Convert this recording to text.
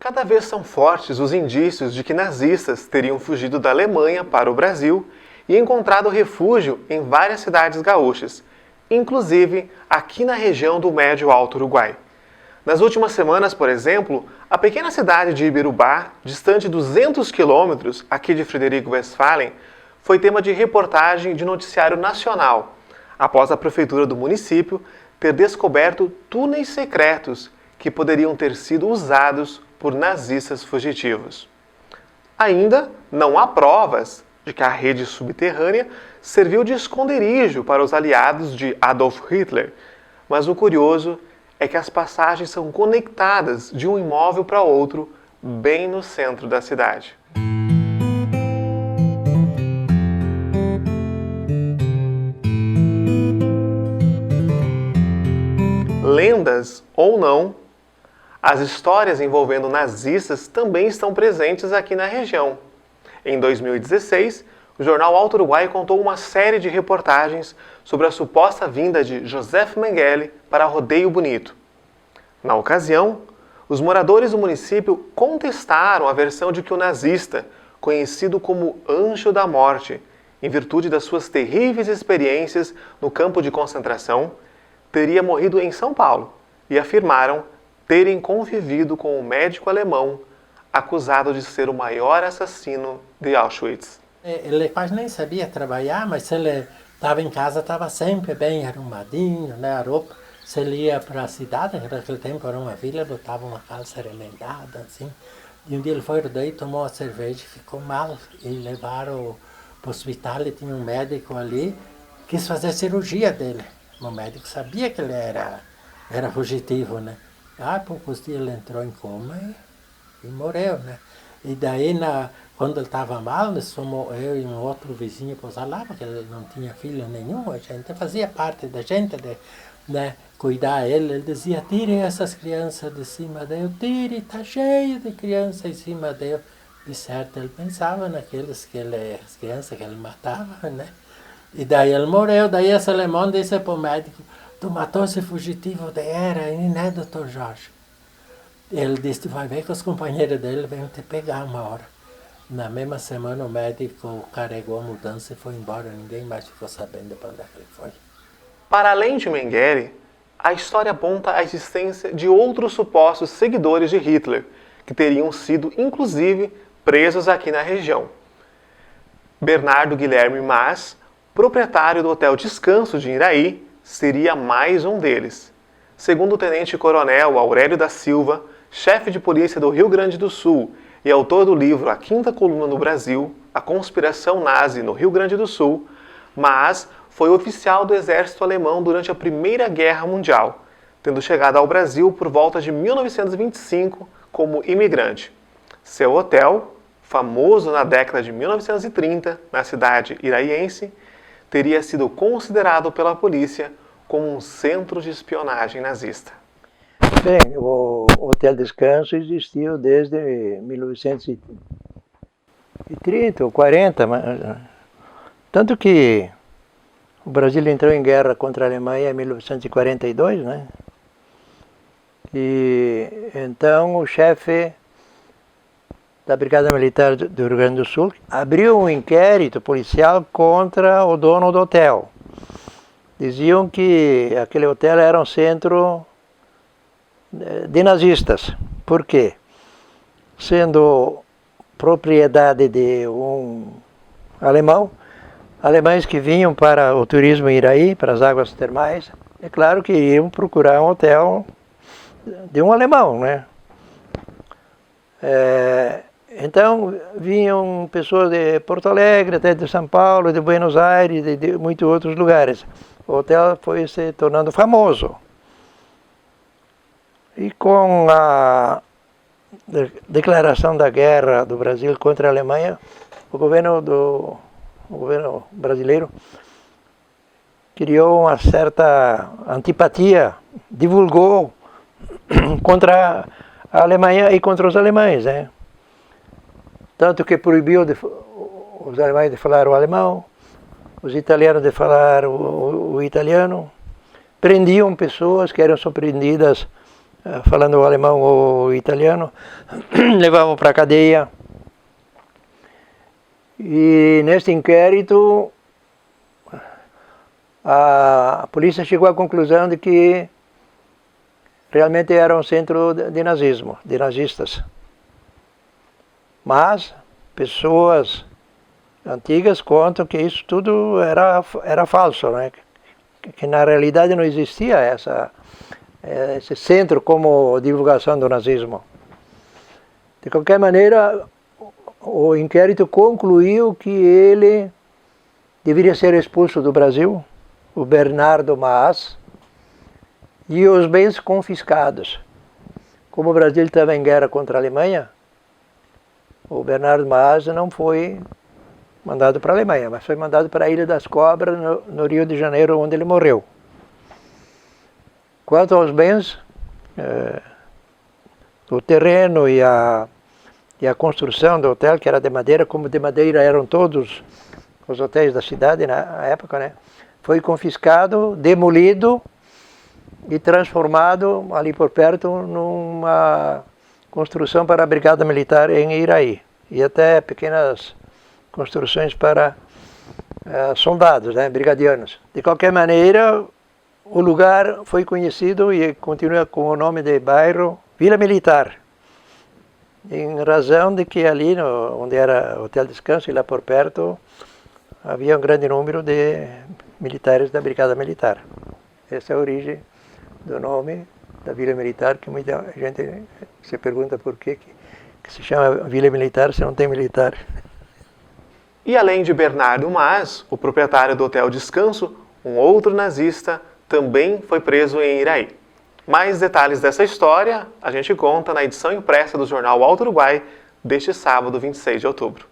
Cada vez são fortes os indícios de que nazistas teriam fugido da Alemanha para o Brasil e encontrado refúgio em várias cidades gaúchas, inclusive aqui na região do Médio Alto Uruguai. Nas últimas semanas, por exemplo, a pequena cidade de Ibirubá, distante 200 quilômetros aqui de Frederico Westphalen, foi tema de reportagem de noticiário nacional, após a prefeitura do município ter descoberto túneis secretos que poderiam ter sido usados por nazistas fugitivos. Ainda não há provas de que a rede subterrânea serviu de esconderijo para os aliados de Adolf Hitler, mas o curioso é que as passagens são conectadas de um imóvel para outro, bem no centro da cidade. Lendas ou não, as histórias envolvendo nazistas também estão presentes aqui na região. Em 2016, o jornal Alto Uruguai contou uma série de reportagens sobre a suposta vinda de Joseph Mengele para Rodeio Bonito. Na ocasião, os moradores do município contestaram a versão de que o nazista, conhecido como Anjo da Morte, em virtude das suas terríveis experiências no campo de concentração, teria morrido em São Paulo e afirmaram terem convivido com um médico alemão acusado de ser o maior assassino de Auschwitz. Ele quase nem sabia trabalhar, mas ele estava em casa, estava sempre bem arrumadinho, né, a roupa. Se ele ia para a cidade, naquele tempo era uma vila, botava uma calça remendada, assim. E um dia ele foi daí, tomou a cerveja, ficou mal e levaram para o hospital e tinha um médico ali, quis fazer cirurgia dele. O médico sabia que ele era fugitivo, né? Poucos dias ele entrou em coma e morreu, né? E daí, quando ele estava mal, nós fomos, eu e um outro vizinho posar lá, porque ele não tinha filho nenhum, a gente fazia parte da gente, né, cuidar ele. Ele dizia, tirem essas crianças de cima dele, tire, está cheio de crianças em cima dele. De certo, ele pensava naquelas as crianças que ele matava, né? E daí ele morreu, daí esse alemão disse para o médico, tu matou esse fugitivo de era, e né, doutor Jorge? Ele disse, tu vai ver que os companheiros dele vêm te pegar uma hora. Na mesma semana o médico carregou a mudança e foi embora, ninguém mais ficou sabendo para onde ele foi. Para além de Mengele, a história aponta a existência de outros supostos seguidores de Hitler, que teriam sido, inclusive, presos aqui na região. Bernardo Guilherme Mas, proprietário do Hotel Descanso de Iraí, seria mais um deles. Segundo o tenente-coronel Aurélio da Silva, chefe de polícia do Rio Grande do Sul e autor do livro A Quinta Coluna no Brasil, A Conspiração Nazi no Rio Grande do Sul, Mas foi oficial do exército alemão durante a Primeira Guerra Mundial, tendo chegado ao Brasil por volta de 1925 como imigrante. Seu hotel, famoso na década de 1930 na cidade iraiense, teria sido considerado pela polícia como um centro de espionagem nazista. Bem, o Hotel Descanso existiu desde 1930 ou 40, tanto que o Brasil entrou em guerra contra a Alemanha em 1942, né? E então o chefe da Brigada Militar do Rio Grande do Sul abriu um inquérito policial contra o dono do hotel. Diziam que aquele hotel era um centro de nazistas. Por quê? Sendo propriedade de um alemão, alemães que vinham para o turismo em Iraí, para as águas termais, é claro que iam procurar um hotel de um alemão, né? Então vinham pessoas de Porto Alegre, até de São Paulo, de Buenos Aires, de muitos outros lugares. O hotel foi se tornando famoso. E com a declaração da guerra do Brasil contra a Alemanha, o governo brasileiro criou uma certa antipatia, divulgou contra a Alemanha e contra os alemães, né? Tanto que proibiu os alemães de falar o alemão, os italianos de falar o italiano, prendiam pessoas que eram surpreendidas falando o alemão ou o italiano, levavam para a cadeia. E neste inquérito, a polícia chegou à conclusão de que realmente era um centro de nazismo, de nazistas. Mas pessoas antigas contam que isso tudo era falso, né? Que na realidade não existia esse centro como divulgação do nazismo. De qualquer maneira, o inquérito concluiu que ele deveria ser expulso do Brasil, o Bernardo Maas, e os bens confiscados. Como o Brasil estava em guerra contra a Alemanha, o Bernardo Maas não foi mandado para a Alemanha, mas foi mandado para a Ilha das Cobras, no Rio de Janeiro, onde ele morreu. Quanto aos bens, o terreno e a construção do hotel, que era de madeira, como de madeira eram todos os hotéis da cidade na época, né? Foi confiscado, demolido e transformado ali por perto numa construção para a Brigada Militar em Iraí. E até pequenas construções para soldados, né, brigadianos. De qualquer maneira, o lugar foi conhecido e continua com o nome de bairro Vila Militar, em razão de que ali, onde era o Hotel Descanso, e lá por perto, havia um grande número de militares da Brigada Militar. Essa é a origem do nome da Vila Militar, que muita gente se pergunta por que se chama Vila Militar se não tem militar. E além de Bernardo Maas, o proprietário do Hotel Descanso, um outro nazista também foi preso em Iraí. Mais detalhes dessa história a gente conta na edição impressa do jornal Alto Uruguai deste sábado, 26 de outubro.